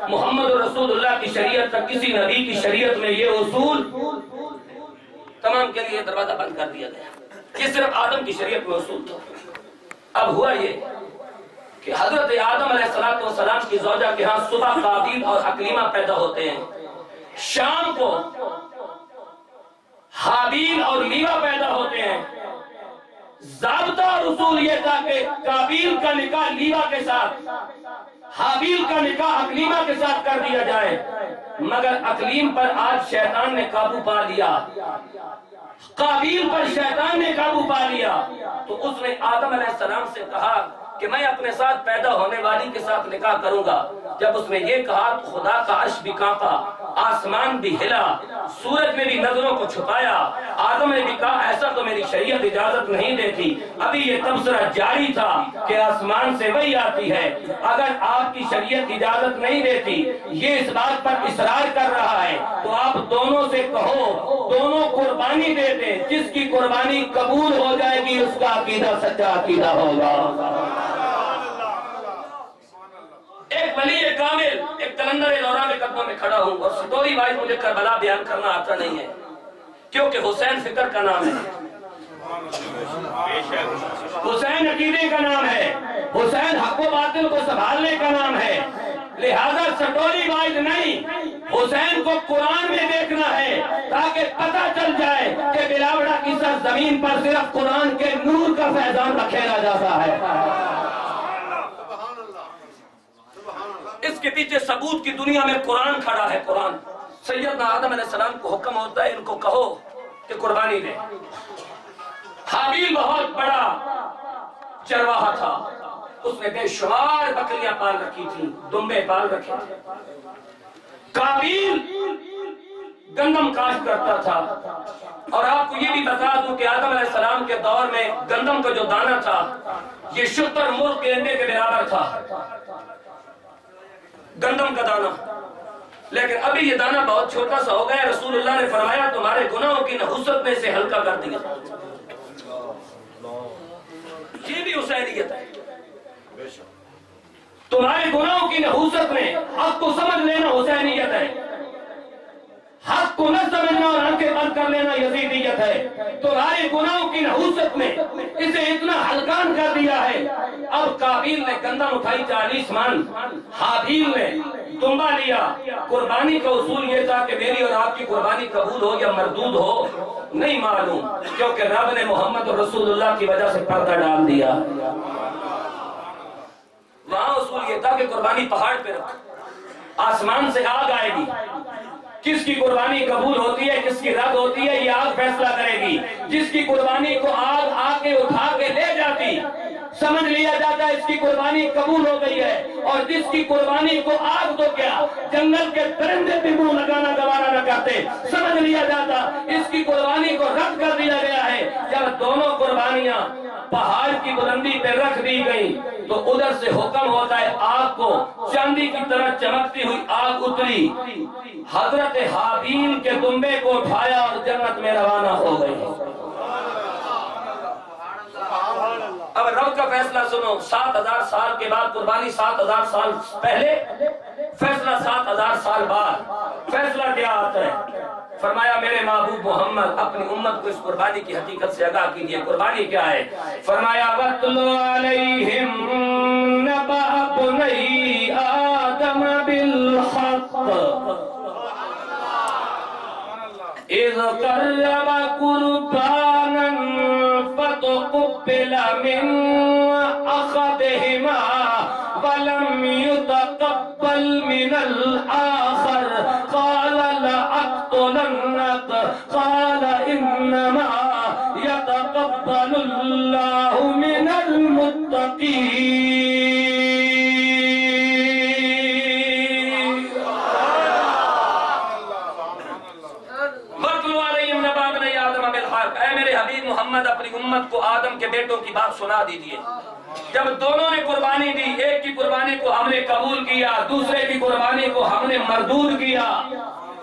محمد رسول اللہ کی شریعت تک کسی نبی کی شریعت میں یہ اصول تمام کے لیے دروازہ بند کر دیا گیا. یہ صرف آدم کی شریعت میں اصول تھا. اب ہوا یہ کہ حضرت آدم علیہ السلام کی زوجہ کے ہاں صبح قابیل اور اکلیمہ پیدا ہوتے ہیں, شام کو حابیل اور لیوا پیدا ہوتے ہیں. ضابطہ اور اصول یہ تھا کہ قابیل کا نکاح لیوا کے ساتھ, حابیل کا نکاح اکلیمہ کے ساتھ کر دیا جائے, مگر اکلیم پر آج شیطان نے قابو پا لیا, قابیل پر شیطان نے قابو پا لیا. تو اس نے آدم علیہ السلام سے کہا کہ میں اپنے ساتھ پیدا ہونے والی کے ساتھ نکاح کروں گا. جب اس نے یہ کہا تو خدا کا عرش بھی کانپا, آسمان بھی ہلا, سورج نے بھی نظروں کو چھپایا. آدم نے بھی کہا ایسا تو میری شریعت اجازت نہیں دیتی. ابھی یہ تبصرہ جاری تھا کہ آسمان سے وہی آتی ہے, اگر آپ کی شریعت اجازت نہیں دیتی, یہ اس بات پر اصرار کر رہا ہے, تو آپ دونوں سے کہو دونوں قربانی دے دیں, جس کی قربانی قبول ہو جائے گی اس کا عقیدہ سچا عقیدہ ہوگا. ایک ولی کامل, ایک کلندر دوران کے قدموں میں کھڑا ہوں, اور سٹوری وائز مجھے کربلا بیان کرنا آتا نہیں ہے کیونکہ حسین فکر کا نام ہے, حسین عقیدے کا نام ہے, حسین حق و باطل کو سنبھالنے کا نام ہے. لہذا سٹوری وائز نہیں, حسین کو قرآن میں دیکھنا ہے تاکہ پتہ چل جائے کہ بلاوڑا کی سرزمین پر صرف قرآن کے نور کا فیضان رکھا جاتا ہے. اس کے پیچھے ثبوت کی دنیا میں قرآن کھڑا ہے. قرآن, سیدنا آدم علیہ السلام کو حکم ہوتا ہے ان کو کہو کہ قربانی دیں. حابیل بہت بڑا چرواہا تھا, اس نے بے شمار بکریاں پال رکھی تھی, دمبے پال رکھے تھے. قابیل گندم کاشت کرتا تھا, اور آپ کو یہ بھی بتا دوں کہ آدم علیہ السلام کے دور میں گندم کا جو دانہ تھا یہ شتر مرغ کے انڈے کے برابر تھا, گندم کا دانہ. لیکن ابھی یہ دانہ بہت چھوٹا سا ہو گیا. رسول اللہ نے فرمایا تمہارے گناہوں کی نحوست میں سے ہلکا کر دیا. یہ بھی حسینیت ہے, تمہارے گناہوں کی نحوست میں حق کو سمجھ لینا حسینیت ہے, حق کو نہ سمجھنا اور آنکھیں بند کر لینا یزیدیت ہے. تمہارے گناہوں کی نحوست میں اسے اتنا ہلکان کر دیا ہے. اب قابیل نے گندم اٹھائی 40 من, حابیل نے دمبا لیا. قربانی کا اصول یہ تھا کہ میری اور آپ کی قربانی قبول ہو یا مردود ہو نہیں معلوم, کیونکہ رب نے محمد رسول اللہ کی وجہ سے پردہ ڈال دیا. وہاں اصول یہ تھا کہ قربانی پہاڑ پہ رکھ, آسمان سے آگ آئے گی, کس کی قربانی قبول ہوتی ہے کس کی رد ہوتی ہے یہ آگ فیصلہ کرے گی. جس کی قربانی کو آگ آ کے اٹھا کے لے جاتی, سمجھ لیا جاتا اس کی قربانی قبول ہو گئی ہے, اور جس کی قربانی کو آگ تو کیا جنگل کے درندے بھی منہ لگانا گوارا نہ کرتے, سمجھ لیا جاتا اس کی قربانی کو رد کر دیا گیا ہے. جب دونوں قربانیاں پہاڑ کی بلندی پہ رکھ دی گئی تو ادھر سے حکم ہوتا ہے آگ کو, چاندی کی طرح چمکتی ہوئی آگ اتری, حضرت حابیل کے دمبے کو اٹھایا اور جنت میں روانہ ہو گئی. اب رب کا فیصلہ سنو, 7000 سال کے بعد قربانی, 7000 سال پہلے فیصلہ, 7000 سال بعد فیصلہ کیا آتا ہے. فرمایا میرے محبوب محمد اپنی امت کو اس قربانی کی حقیقت سے آگاہ کیجئے. قربانی کیا ہے؟ فرمایا وَاتْلُ عَلَيْهِمْ نَبَأَ بُنَيِّ آدَمَ بِالْحَقِّ إِذْ قَرَّبَ قُرْبَانًا فَتُقُبِّلَ مِنْ أَحَدِهِمَا وَلَمْ يُتَقَبَّلْ مِنَ الْآخَرِ قَالَ لَأَقْتُلَنَّكَ قَالَ إِنَّمَا يَتَقَبَّلُ اللَّهُ مِنَ الْمُتَّقِينَ. اے میرے حبیب محمد اپنی امت کو آدم کے بیٹوں کی بات سنا دیجئے. جب دونوں نے قربانی دی, ایک کی قربانی کو ہم نے قبول کیا, دوسرے کی قربانی کو ہم نے مردود کیا.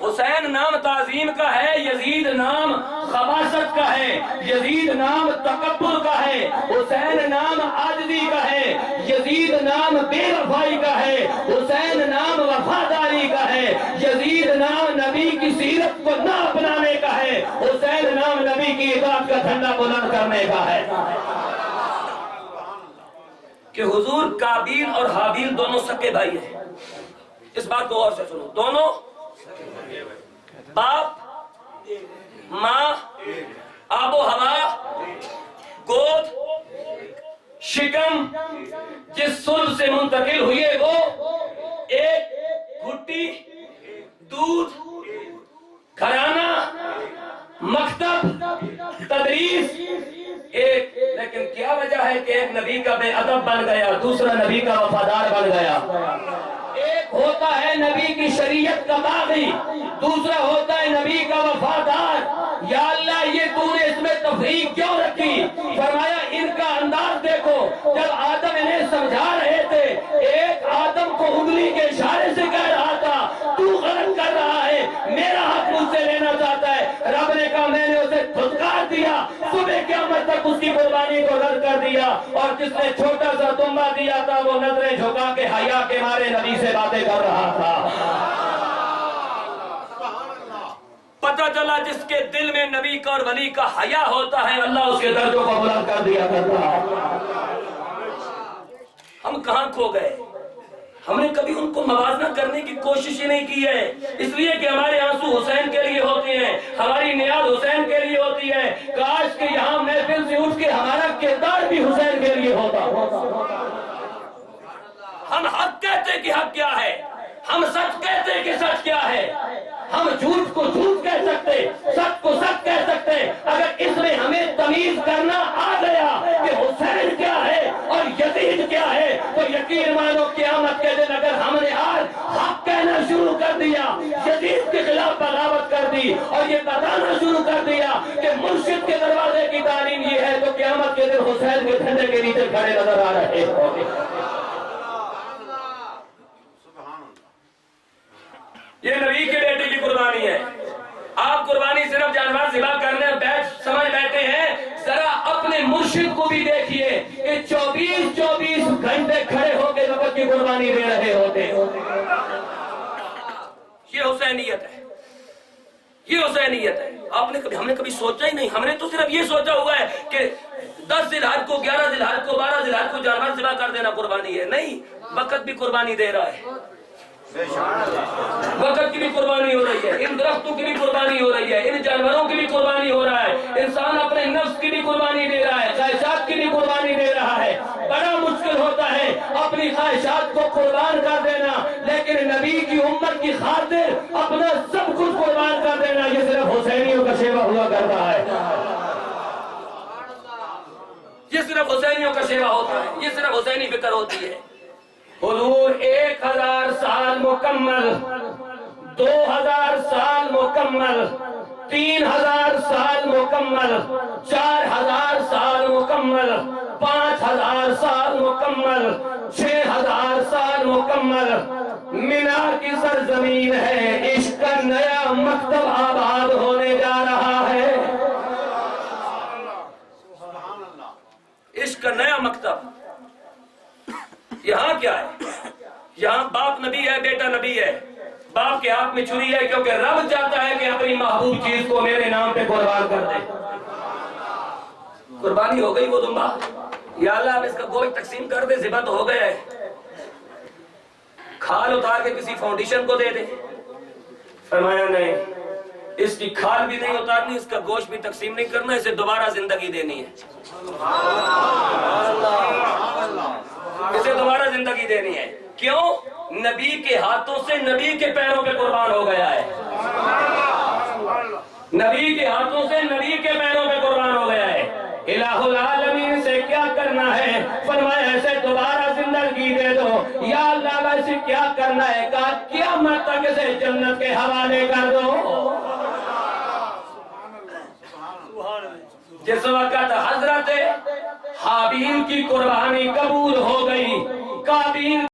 حسین نام تعظیم کا ہے, یزید نام خباثت کا ہے, یزید نام تکبر کا ہے, حسین نام عاجزی کا ہے, یزید نام بے وفائی کا ہے, حسین نام وفادار نام نبی کی سیرت کو نہ اپنانے کا ہے، حسین نام نبی کی اطاعت کا جھنڈا بلند کرنے کا ہے۔ کہ حضور قابیل اور حابیل دونوں سکے بھائی ہیں، اس بات کو غور سے سنو، دونوں باپ ماں آب و ہوا گود شکم جس صلب سے منتقل ہوئے وہ ایک گھٹی دودھ گھرانہ مکتب تدریس ایک، لیکن کیا وجہ ہے کہ ایک نبی کا بے ادب بن گیا، دوسرا نبی کا وفادار بن گیا؟ ایک ہوتا ہے نبی کی شریعت کا باغی، دوسرا ہوتا ہے نبی کا وفادار۔ یا اللہ یہ تو نے اس میں تفریق کیوں رکھی؟ فرمایا ان کا انداز دیکھو، جب آدم انہیں سمجھا رہے تھے، ایک آدم کو انگلی کے اشارے سے کہہ رہا تھا تو غلط کر رہا ہے، میرا حق مجھ سے لینا چاہتا ہے، رب نے کہا میں نے اسے دھتکار دیا، صبح قیامت تک اس کی قربانی کو رد کر دیا، اور جس نے چھوٹا سا دمبا دیا تھا وہ نظریں جھکا کے حیا کے مارے نبی سے باتیں کر رہا تھا۔ پتہ چلا جس کے دل میں نبی کا اور ولی کا حیا ہوتا ہے، اللہ اس کے درجوں کو بلند کر دیا کرتا ہے۔ ہم کہاں کھو گئے؟ ہم نے کبھی ان کو موازنہ کرنے کی کوشش ہی نہیں کی ہے، اس لیے کہ ہمارے آنسو حسین کے لیے ہوتے ہیں، ہماری نیاز حسین کے لیے ہوتی ہے۔ کاش کہ یہاں محفل سے اٹھ کے ہمارا کردار بھی حسین کے لیے ہوتا۔ ہم حق کہتے کہ حق کیا ہے، ہم سچ کہتے کہ سچ کیا ہے، ہم جھوٹ کو جھوٹ کہہ سکتے، سچ کو سچ کہہ سکتے۔ اگر اس میں ہمیں تمیز کرنا آ گیا کہ حسین کیا ہے اور یزید کیا ہے، تو یقین مانو قیامت کے دن اگر ہم نے آج حق کہنا شروع کر دیا، یزید کے خلاف بغاوت کر دی اور یہ بتانا شروع کر دیا کہ مرشد کے دروازے کی تعلیم یہ ہے، تو قیامت کے دن حسین کے جھنڈے کے نیچے کھڑے نظر آ رہے ہوں گے۔ یہ نبی کے بیٹے کی قربانی ہے۔ آپ قربانی صرف جانور ذبح کرنے سمجھ بیٹھے ہیں، ذرا اپنے مرشد کو بھی دیکھیے کہ 24 گھنٹے کھڑے ہو کے وقت کی قربانی دے رہے ہوتے۔ یہ حسینیت ہے، یہ حسینیت ہے۔ ہم نے کبھی سوچا ہی نہیں، ہم نے تو صرف یہ سوچا ہوا ہے کہ 10 ذی الحج کو 11 ذی الحج کو 12 ذی الحج کو جانور ذبح کر دینا قربانی ہے۔ نہیں، وقت بھی قربانی دے رہا ہے، وقت کی بھی قربانی ہو رہی ہے، ان درختوں کی بھی قربانی ہو رہی ہے، ان جانوروں کی بھی قربانی ہو رہا ہے، انسان اپنے نفس کی بھی قربانی دے رہا ہے، خواہشات کی بھی قربانی دے رہا ہے۔ بڑا مشکل ہوتا ہے اپنی خواہشات کو قربان کر دینا، لیکن نبی کی امت کی خاطر اپنا سب کچھ قربان کر دینا، یہ صرف حسینیوں کا شیوا ہوا کرتا ہے، یہ صرف حسینیوں کا شیوا ہوتا ہے، یہ صرف حسینی فکر ہوتی ہے۔ حضور 1000 سال مکمل، 2000 سال مکمل، 3000 سال مکمل، 4000 سال مکمل، 5000 سال مکمل، 6000 سال مکمل۔ مینا کی سرزمین ہے، عشق کا نیا مکتب آباد ہونے جا رہا ہے، عشق کا نیا مکتب۔ یہاں کیا ہے؟ یہاں باپ نبی ہے، بیٹا نبی ہے، باپ کے ہاتھ میں چھری ہے، کیونکہ رب چاہتا ہے کہ اپنی محبوب چیز کو میرے نام پہ قربان کر دے۔ قربانی ہو گئی وہ دمبا، یا اللہ اب اس کا گوشت تقسیم کر دے، ذبح تو ہو گیا ہے، کھال اتار کے کسی فاؤنڈیشن کو دے دے۔ فرمایا نہیں، اس کی کھال بھی نہیں اتارنی، اس کا گوشت بھی تقسیم نہیں کرنا، اسے دوبارہ زندگی دینی ہے، اسے دوبارہ زندگی دینی ہے۔ کیوں؟ نبی کے ہاتھوں سے نبی کے پیروں پہ قربان ہو گیا ہے، نبی کے ہاتھوں سے نبی کے پیروں پہ قربان ہو گیا ہے۔ الہ العالمین سے کیا کرنا ہے؟ فرمایا اسے دوبارہ زندگی دے دو۔ یا اللہ ویسے کیا کرنا ہے؟ کہا قیامت تک اسے جنت کے حوالے کر دو۔ جس وقت حضرت حابیل کی قربانی قبول ہو گئی، قابیل